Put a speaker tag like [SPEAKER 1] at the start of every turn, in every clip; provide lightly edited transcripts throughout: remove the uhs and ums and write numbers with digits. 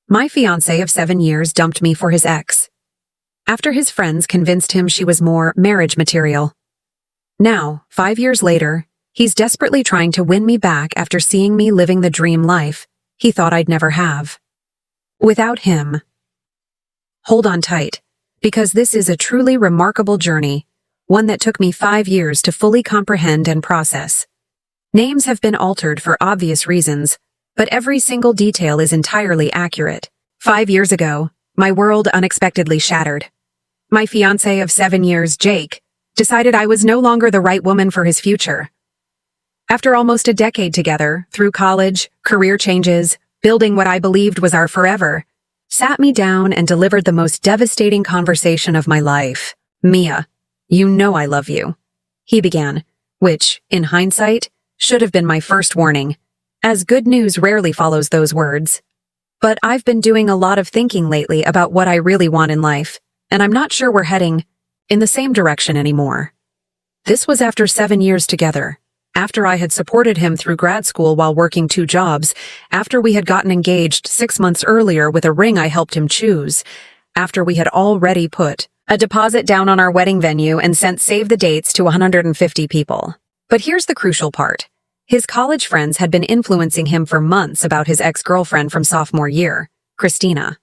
[SPEAKER 1] My fiancé of 7 years dumped me for his ex, after his friends convinced him she was more marriage material. Now, 5 years later, he's desperately trying to win me back after seeing me living the dream life he thought I'd never have. Without him. Hold on tight, because this is a truly remarkable journey, one that took me 5 years to fully comprehend and process. Names have been altered for obvious reasons, but every single detail is entirely accurate. 5 years ago, my world unexpectedly shattered. My fiancé of 7 years, Jake, decided I was no longer the right woman for his future. After almost a decade together, through college, career changes, building what I believed was our forever, sat me down and delivered the most devastating conversation of my life. "Mia, you know I love you," he began, which, in hindsight, should have been my first warning, as good news rarely follows those words. But I've been doing a lot of thinking lately about what I really want in life, and I'm not sure we're heading in the same direction anymore. This was after 7 years together, after I had supported him through grad school while working 2 jobs, after we had gotten engaged 6 months earlier with a ring I helped him choose, after we had already put a deposit down on our wedding venue and sent save the dates to 150 people. But here's the crucial part. His college friends had been influencing him for months about his ex-girlfriend from sophomore year, Christina.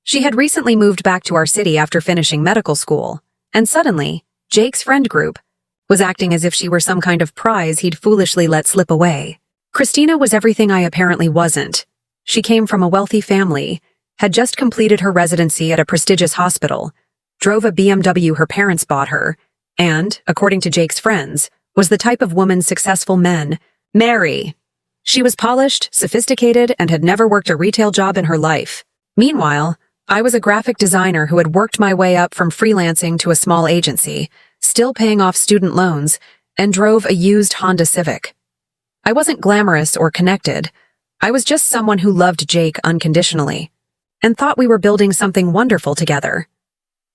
[SPEAKER 1] She had recently moved back to our city after finishing medical school, and suddenly, Jake's friend group was acting as if she were some kind of prize he'd foolishly let slip away. Christina was everything I apparently wasn't. She came from a wealthy family, had just completed her residency at a prestigious hospital, drove a BMW her parents bought her, and, according to Jake's friends, was the type of woman successful men marry. She was polished, sophisticated, and had never worked a retail job in her life. Meanwhile, I was a graphic designer who had worked my way up from freelancing to a small agency, still paying off student loans, and drove a used Honda Civic. I wasn't glamorous or connected. I was just someone who loved Jake unconditionally, and thought we were building something wonderful together.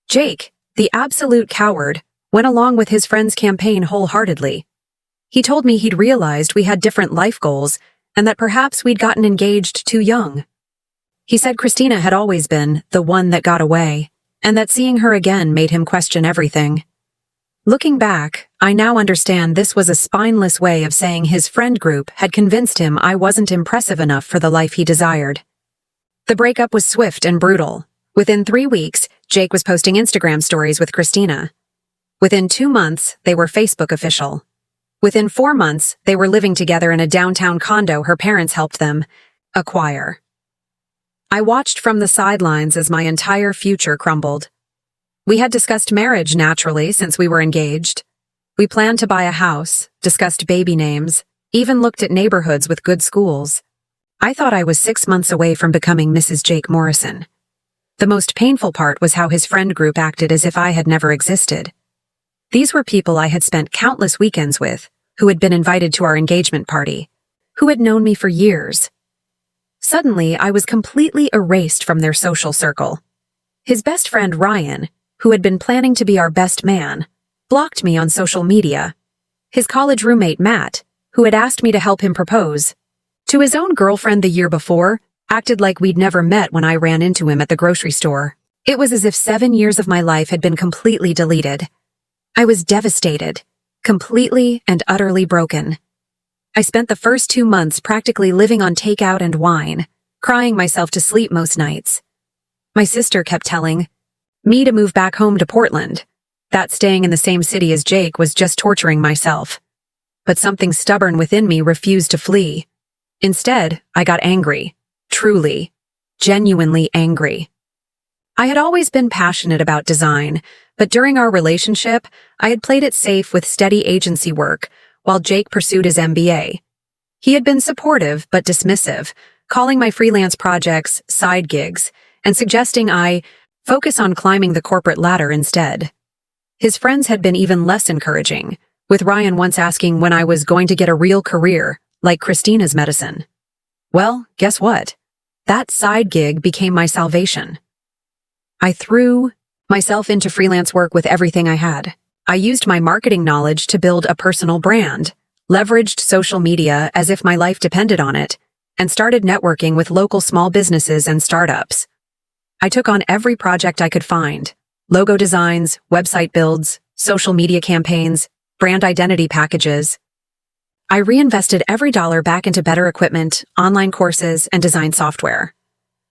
[SPEAKER 1] Jake, the absolute coward, went along with his friend's campaign wholeheartedly. He told me he'd realized we had different life goals, and that perhaps we'd gotten engaged too young. He said Christina had always been the one that got away, and that seeing her again made him question everything. Looking back, I now understand this was a spineless way of saying his friend group had convinced him I wasn't impressive enough for the life he desired. The breakup was swift and brutal. Within 3 weeks, Jake was posting Instagram stories with Christina. Within 2 months, they were Facebook official. Within 4 months, they were living together in a downtown condo her parents helped them acquire. I watched from the sidelines as my entire future crumbled. We had discussed marriage naturally since we were engaged. We planned to buy a house, discussed baby names, even looked at neighborhoods with good schools. I thought I was 6 months away from becoming Mrs. Jake Morrison. The most painful part was how his friend group acted as if I had never existed. These were people I had spent countless weekends with, who had been invited to our engagement party, who had known me for years. Suddenly, I was completely erased from their social circle. His best friend, Ryan, who had been planning to be our best man, blocked me on social media. His college roommate, Matt, who had asked me to help him propose to his own girlfriend the year before, acted like we'd never met when I ran into him at the grocery store. It was as if 7 years of my life had been completely deleted. I was devastated, completely and utterly broken. I spent the first 2 months practically living on takeout and wine, crying myself to sleep most nights. My sister kept telling me to move back home to Portland, that staying in the same city as Jake was just torturing myself. But something stubborn within me refused to flee. Instead, I got angry, truly, genuinely angry. I had always been passionate about design, but during our relationship, I had played it safe with steady agency work, while Jake pursued his MBA. He had been supportive but dismissive, calling my freelance projects side gigs, and suggesting I focus on climbing the corporate ladder instead. His friends had been even less encouraging, with Ryan once asking when I was going to get a real career, like Christina's medicine. Well, guess what? That side gig became my salvation. I threw myself into freelance work with everything I had. I used my marketing knowledge to build a personal brand, leveraged social media as if my life depended on it, and started networking with local small businesses and startups. I took on every project I could find: logo designs, website builds, social media campaigns, brand identity packages. I reinvested every dollar back into better equipment, online courses, and design software.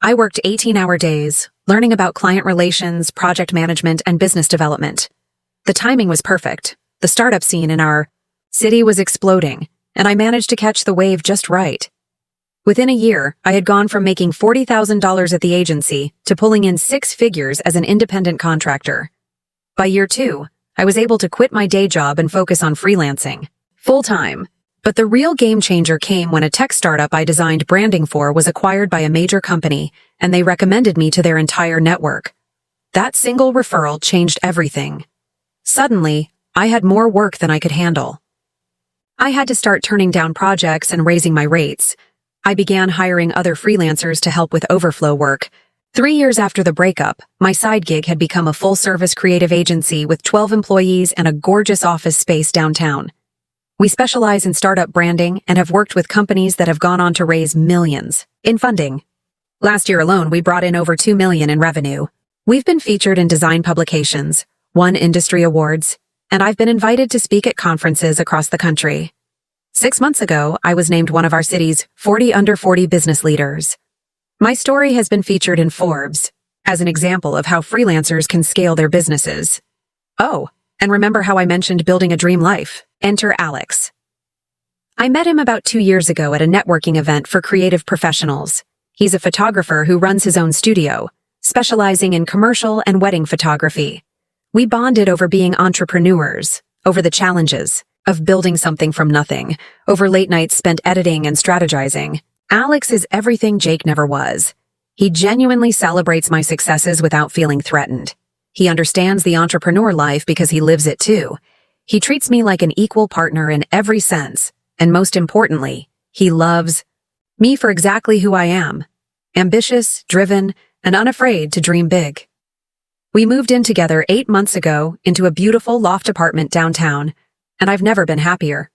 [SPEAKER 1] I worked 18-hour days, learning about client relations, project management, and business development. The timing was perfect. The startup scene in our city was exploding, and I managed to catch the wave just right. Within a year, I had gone from making $40,000 at the agency to pulling in six figures as an independent contractor. By year 2, I was able to quit my day job and focus on freelancing full-time. But the real game changer came when a tech startup I designed branding for was acquired by a major company, and they recommended me to their entire network. That single referral changed everything. Suddenly, I had more work than I could handle. I had to start turning down projects and raising my rates. I began hiring other freelancers to help with overflow work. 3 years after the breakup, my side gig had become a full-service creative agency with 12 employees and a gorgeous office space downtown. We specialize in startup branding and have worked with companies that have gone on to raise millions in funding. Last year alone, we brought in over $2 million in revenue. We've been featured in design publications, won industry awards, and I've been invited to speak at conferences across the country. 6 months ago, I was named one of our city's 40 under 40 business leaders. My story has been featured in Forbes as an example of how freelancers can scale their businesses. Oh, and remember how I mentioned building a dream life? Enter Alex. I met him about 2 years ago at a networking event for creative professionals. He's a photographer who runs his own studio, specializing in commercial and wedding photography. We bonded over being entrepreneurs, over the challenges of building something from nothing, over late nights spent editing and strategizing. Alex is everything Jake never was. He genuinely celebrates my successes without feeling threatened. He understands the entrepreneur life because he lives it too. He treats me like an equal partner in every sense, and most importantly, he loves me for exactly who I am: ambitious, driven, and unafraid to dream big. We moved in together 8 months ago into a beautiful loft apartment downtown, and I've never been happier.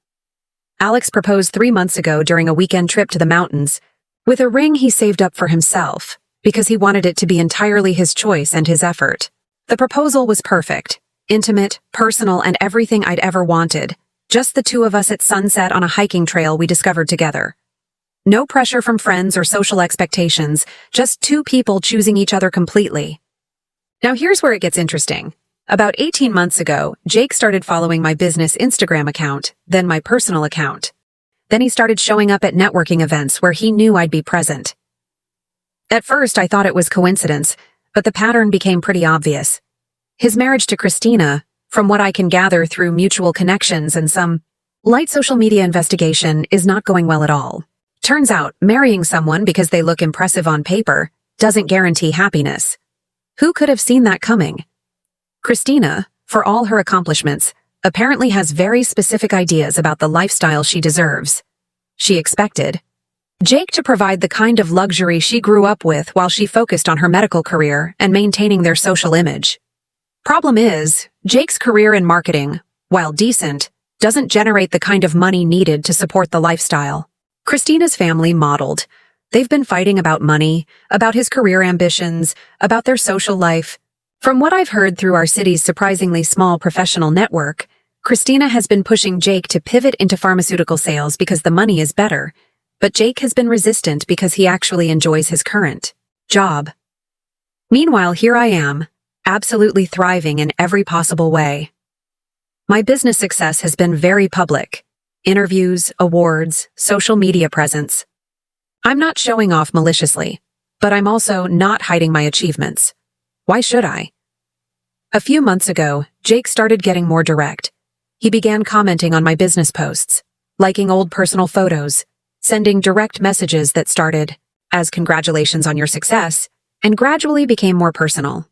[SPEAKER 1] Alex proposed 3 months ago during a weekend trip to the mountains, with a ring he saved up for himself, because he wanted it to be entirely his choice and his effort. The proposal was perfect. Intimate, personal, and everything I'd ever wanted. Just the two of us at sunset on a hiking trail we discovered together. No pressure from friends or social expectations, just two people choosing each other completely. Now here's where it gets interesting. About 18 months ago, Jake started following my business Instagram account, then my personal account. Then he started showing up at networking events where he knew I'd be present. At first, I thought it was coincidence, but the pattern became pretty obvious. His marriage to Christina, from what I can gather through mutual connections and some light social media investigation, is not going well at all. Turns out, marrying someone because they look impressive on paper doesn't guarantee happiness. Who could have seen that coming? Christina, for all her accomplishments, apparently has very specific ideas about the lifestyle she deserves. She expected Jake to provide the kind of luxury she grew up with while she focused on her medical career and maintaining their social image. Problem is, Jake's career in marketing, while decent, doesn't generate the kind of money needed to support the lifestyle Christina's family modeled. They've been fighting about money, about his career ambitions, about their social life. From what I've heard through our city's surprisingly small professional network, Christina has been pushing Jake to pivot into pharmaceutical sales because the money is better, but Jake has been resistant because he actually enjoys his current job. Meanwhile, here I am, absolutely thriving in every possible way. My business success has been very public. Interviews, awards, social media presence. I'm not showing off maliciously, but I'm also not hiding my achievements. Why should I? A few months ago, Jake started getting more direct. He began commenting on my business posts, liking old personal photos, sending direct messages that started as "congratulations on your success," and gradually became more personal.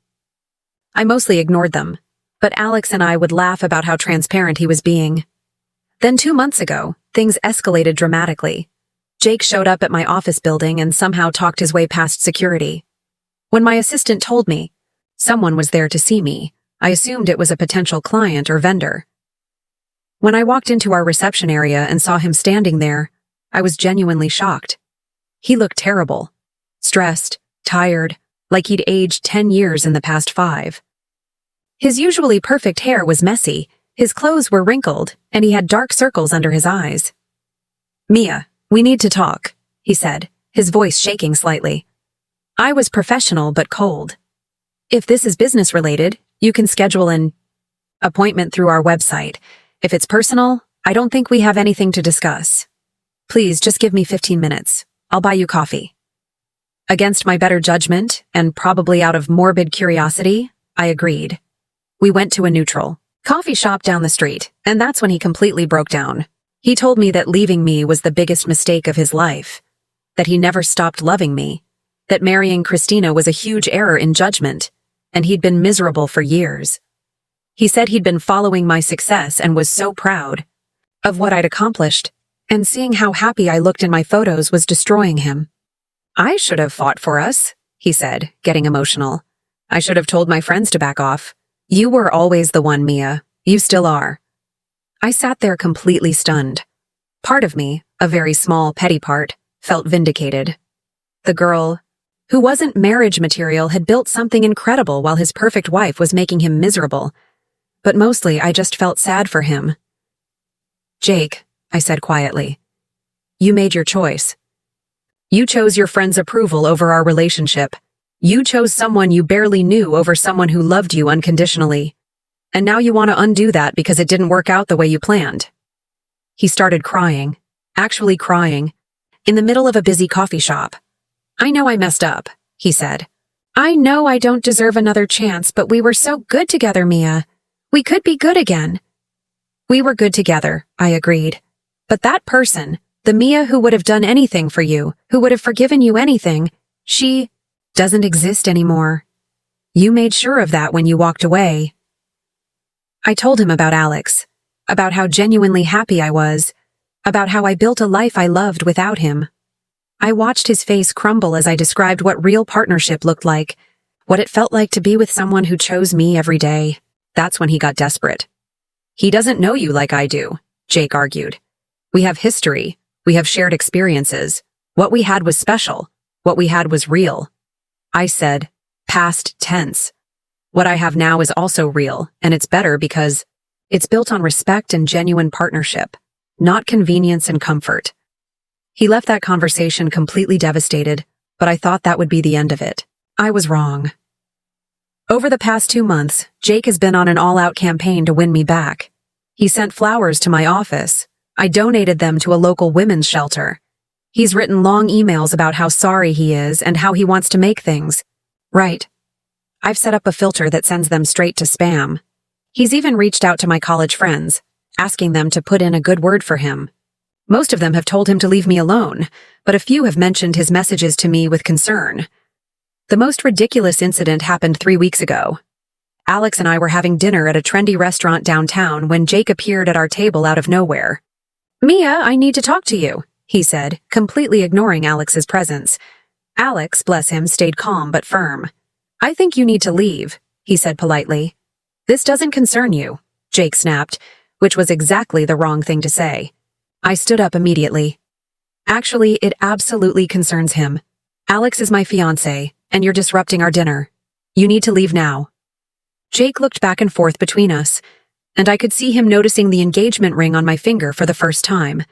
[SPEAKER 1] I mostly ignored them, but Alex and I would laugh about how transparent he was being. Then 2 months ago, things escalated dramatically. Jake showed up at my office building and somehow talked his way past security. When my assistant told me someone was there to see me, I assumed it was a potential client or vendor. When I walked into our reception area and saw him standing there, I was genuinely shocked. He looked terrible. Stressed, tired, like he'd aged 10 years in the past 5. His usually perfect hair was messy, his clothes were wrinkled, and he had dark circles under his eyes. "Mia, we need to talk," he said, his voice shaking slightly. I was professional but cold. "If this is business-related, you can schedule an appointment through our website. If it's personal, I don't think we have anything to discuss. Please just give me 15 minutes. I'll buy you coffee." Against my better judgment, and probably out of morbid curiosity, I agreed. We went to a neutral coffee shop down the street, and that's when he completely broke down. He told me that leaving me was the biggest mistake of his life, that he never stopped loving me, that marrying Christina was a huge error in judgment, and he'd been miserable for years. He said he'd been following my success and was so proud of what I'd accomplished, and seeing how happy I looked in my photos was destroying him. "I should have fought for us," he said, getting emotional. "I should have told my friends to back off. You were always the one, Mia. You still are." I sat there completely stunned. Part of me, a very small, petty part, felt vindicated. The girl who wasn't marriage material had built something incredible while his perfect wife was making him miserable. But mostly I just felt sad for him. "Jake," I said quietly, "you made your choice. You chose your friend's approval over our relationship. You chose someone you barely knew over someone who loved you unconditionally. And now you want to undo that because it didn't work out the way you planned." He started crying, actually crying, in the middle of a busy coffee shop. "I know I messed up," he said. "I know I don't deserve another chance, but we were so good together, Mia. We could be good again." "We were good together," I agreed. "But that person, the Mia who would have done anything for you, who would have forgiven you anything, she doesn't exist anymore. You made sure of that when you walked away." I told him about Alex, about how genuinely happy I was, about how I built a life I loved without him. I watched his face crumble as I described what real partnership looked like, what it felt like to be with someone who chose me every day. That's when he got desperate. "He doesn't know you like I do," Jake argued. "We have history. We have shared experiences. What we had was special. What we had was real." I said, past tense. "What I have now is also real, and it's better because it's built on respect and genuine partnership, not convenience and comfort." He left that conversation completely devastated, but I thought that would be the end of it. I was wrong. Over the past 2 months, Jake has been on an all-out campaign to win me back. He sent flowers to my office. I donated them to a local women's shelter. He's written long emails about how sorry he is and how he wants to make things right. I've set up a filter that sends them straight to spam. He's even reached out to my college friends, asking them to put in a good word for him. Most of them have told him to leave me alone, but a few have mentioned his messages to me with concern. The most ridiculous incident happened 3 weeks ago. Alex and I were having dinner at a trendy restaurant downtown when Jake appeared at our table out of nowhere. "Mia, I need to talk to you," he said, completely ignoring Alex's presence. Alex, bless him, stayed calm but firm. "I think you need to leave," he said politely. "This doesn't concern you," Jake snapped, which was exactly the wrong thing to say. I stood up immediately. "Actually, it absolutely concerns him. Alex is my fiancé, and you're disrupting our dinner. You need to leave now." Jake looked back and forth between us, and I could see him noticing the engagement ring on my finger for the first time.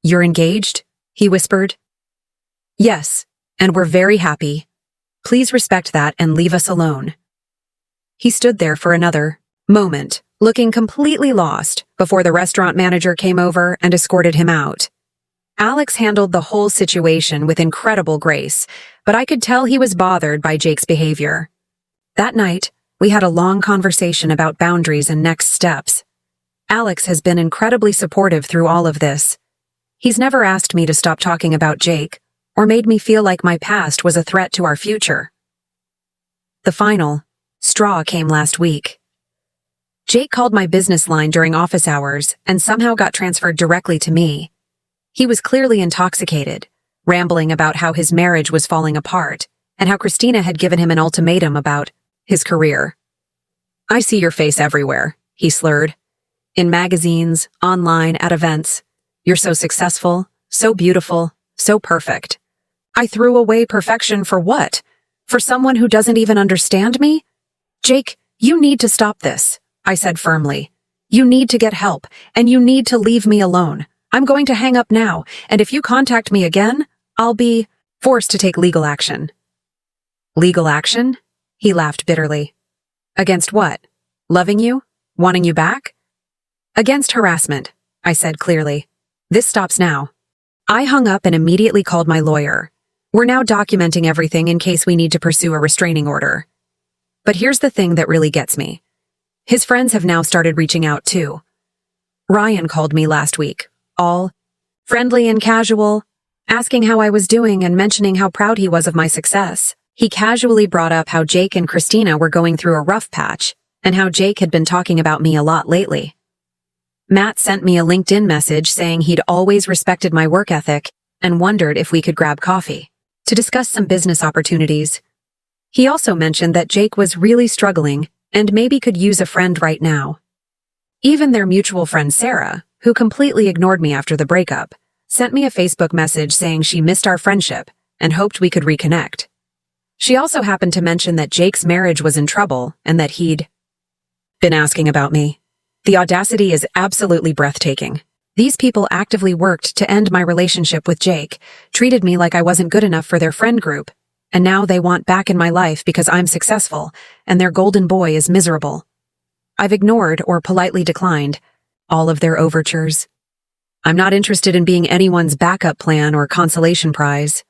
[SPEAKER 1] "You're engaged?" he whispered. "Yes, and we're very happy. Please respect that and leave us alone." He stood there for another moment, looking completely lost, before the restaurant manager came over and escorted him out. Alex handled the whole situation with incredible grace, but I could tell he was bothered by Jake's behavior. That night, we had a long conversation about boundaries and next steps. Alex has been incredibly supportive through all of this. He's never asked me to stop talking about Jake, or made me feel like my past was a threat to our future. The final straw came last week. Jake called my business line during office hours and somehow got transferred directly to me. He was clearly intoxicated, rambling about how his marriage was falling apart and how Christina had given him an ultimatum about his career. "I see your face everywhere," he slurred. "In magazines, online, at events. You're so successful, so beautiful, So perfect. I threw away perfection for what? For someone who doesn't even understand me? Jake, you need to stop this, I said firmly. You need to get help, and you need to leave me alone. I'm going to hang up now, and if you contact me again, I'll be forced to take legal action. Legal action? He laughed bitterly. Against what? Loving you? Wanting you back? Against harassment, I said clearly. This stops now. I hung up and immediately called my lawyer. We're now documenting everything in case we need to pursue a restraining order. But here's the thing that really gets me. His friends have now started reaching out too. Ryan called me last week, all friendly and casual, asking how I was doing and mentioning how proud he was of my success. He casually brought up how Jake and Christina were going through a rough patch and how Jake had been talking about me a lot lately. Matt sent me a LinkedIn message saying he'd always respected my work ethic and wondered if we could grab coffee to discuss some business opportunities. He also mentioned that Jake was really struggling and maybe could use a friend right now. Even their mutual friend Sarah, who completely ignored me after the breakup, sent me a Facebook message saying she missed our friendship and hoped we could reconnect. She also happened to mention that Jake's marriage was in trouble and that he'd been asking about me. The audacity is absolutely breathtaking. These people actively worked to end my relationship with Jake, treated me like I wasn't good enough for their friend group, and now they want back in my life because I'm successful and their golden boy is miserable. I've ignored or politely declined all of their overtures. I'm not interested in being anyone's backup plan or consolation prize.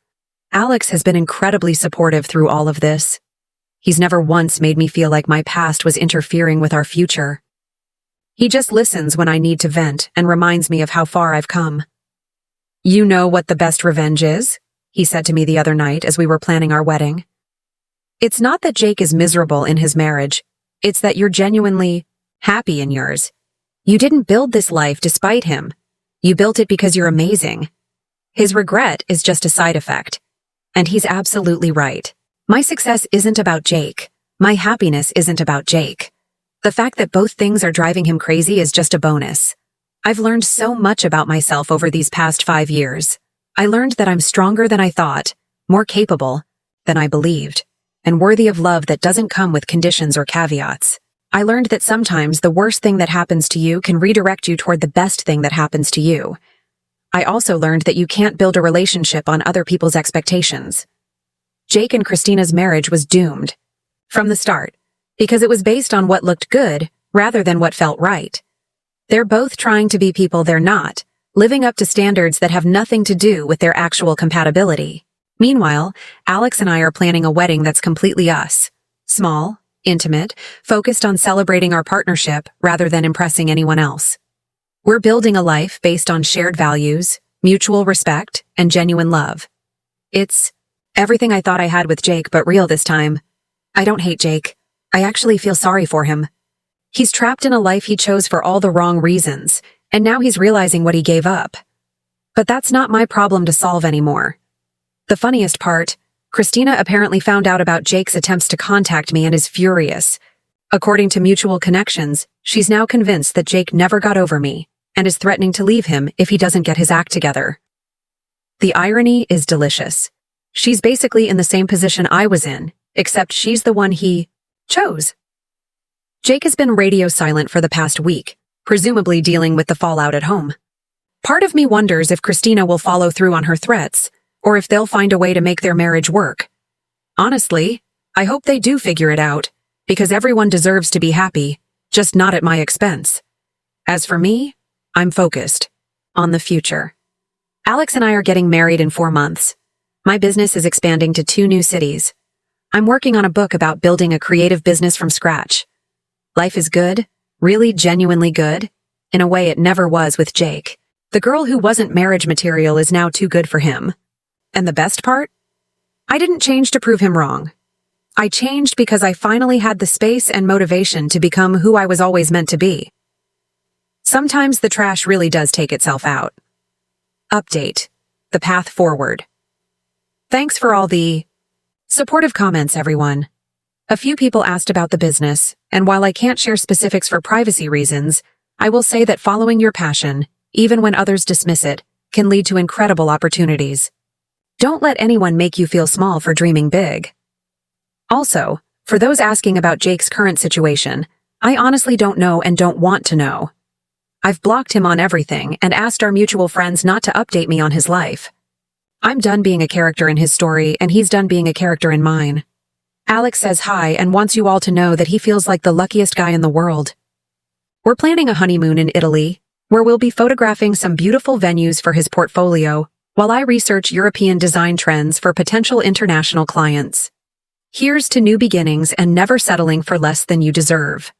[SPEAKER 1] Alex has been incredibly supportive through all of this. He's never once made me feel like my past was interfering with our future. He just listens when I need to vent and reminds me of how far I've come. You know what the best revenge is? He said to me the other night as we were planning our wedding. It's not that Jake is miserable in his marriage. It's that you're genuinely happy in yours. You didn't build this life despite him. You built it because you're amazing. His regret is just a side effect. And he's absolutely right. My success isn't about Jake. My happiness isn't about Jake. The fact that both things are driving him crazy is just a bonus. I've learned so much about myself over these past 5 years. I learned that I'm stronger than I thought, more capable than I believed, and worthy of love that doesn't come with conditions or caveats. I learned that sometimes the worst thing that happens to you can redirect you toward the best thing that happens to you. I also learned that you can't build a relationship on other people's expectations. Jake and Christina's marriage was doomed from the start because it was based on what looked good rather than what felt right. They're both trying to be people they're not, living up to standards that have nothing to do with their actual compatibility. Meanwhile, Alex and I are planning a wedding that's completely us. Small, intimate, focused on celebrating our partnership rather than impressing anyone else. We're building a life based on shared values, mutual respect, and genuine love. It's everything I thought I had with Jake, but real this time. I don't hate Jake. I actually feel sorry for him. He's trapped in a life he chose for all the wrong reasons, and now he's realizing what he gave up. But that's not my problem to solve anymore. The funniest part, Christina apparently found out about Jake's attempts to contact me and is furious. According to mutual connections, she's now convinced that Jake never got over me and is threatening to leave him if he doesn't get his act together. The irony is delicious. She's basically in the same position I was in, except she's the one he chose. Jake has been radio silent for the past week, presumably dealing with the fallout at home. Part of me wonders if Christina will follow through on her threats, or if they'll find a way to make their marriage work. Honestly, I hope they do figure it out, because everyone deserves to be happy, just not at my expense. As for me, I'm focused on the future. Alex and I are getting married in 4 months. My business is expanding to 2 new cities. I'm working on a book about building a creative business from scratch. Life is good, really genuinely good, in a way it never was with Jake. The girl who wasn't marriage material is now too good for him. And the best part? I didn't change to prove him wrong. I changed because I finally had the space and motivation to become who I was always meant to be. Sometimes the trash really does take itself out. Update. The path forward. Thanks for all the supportive comments, everyone. A few people asked about the business, and while I can't share specifics for privacy reasons, I will say that following your passion, even when others dismiss it, can lead to incredible opportunities. Don't let anyone make you feel small for dreaming big. Also, for those asking about Jake's current situation, I honestly don't know and don't want to know. I've blocked him on everything and asked our mutual friends not to update me on his life. I'm done being a character in his story and he's done being a character in mine. Alex says hi and wants you all to know that he feels like the luckiest guy in the world. We're planning a honeymoon in Italy, where we'll be photographing some beautiful venues for his portfolio, while I research European design trends for potential international clients. Here's to new beginnings and never settling for less than you deserve.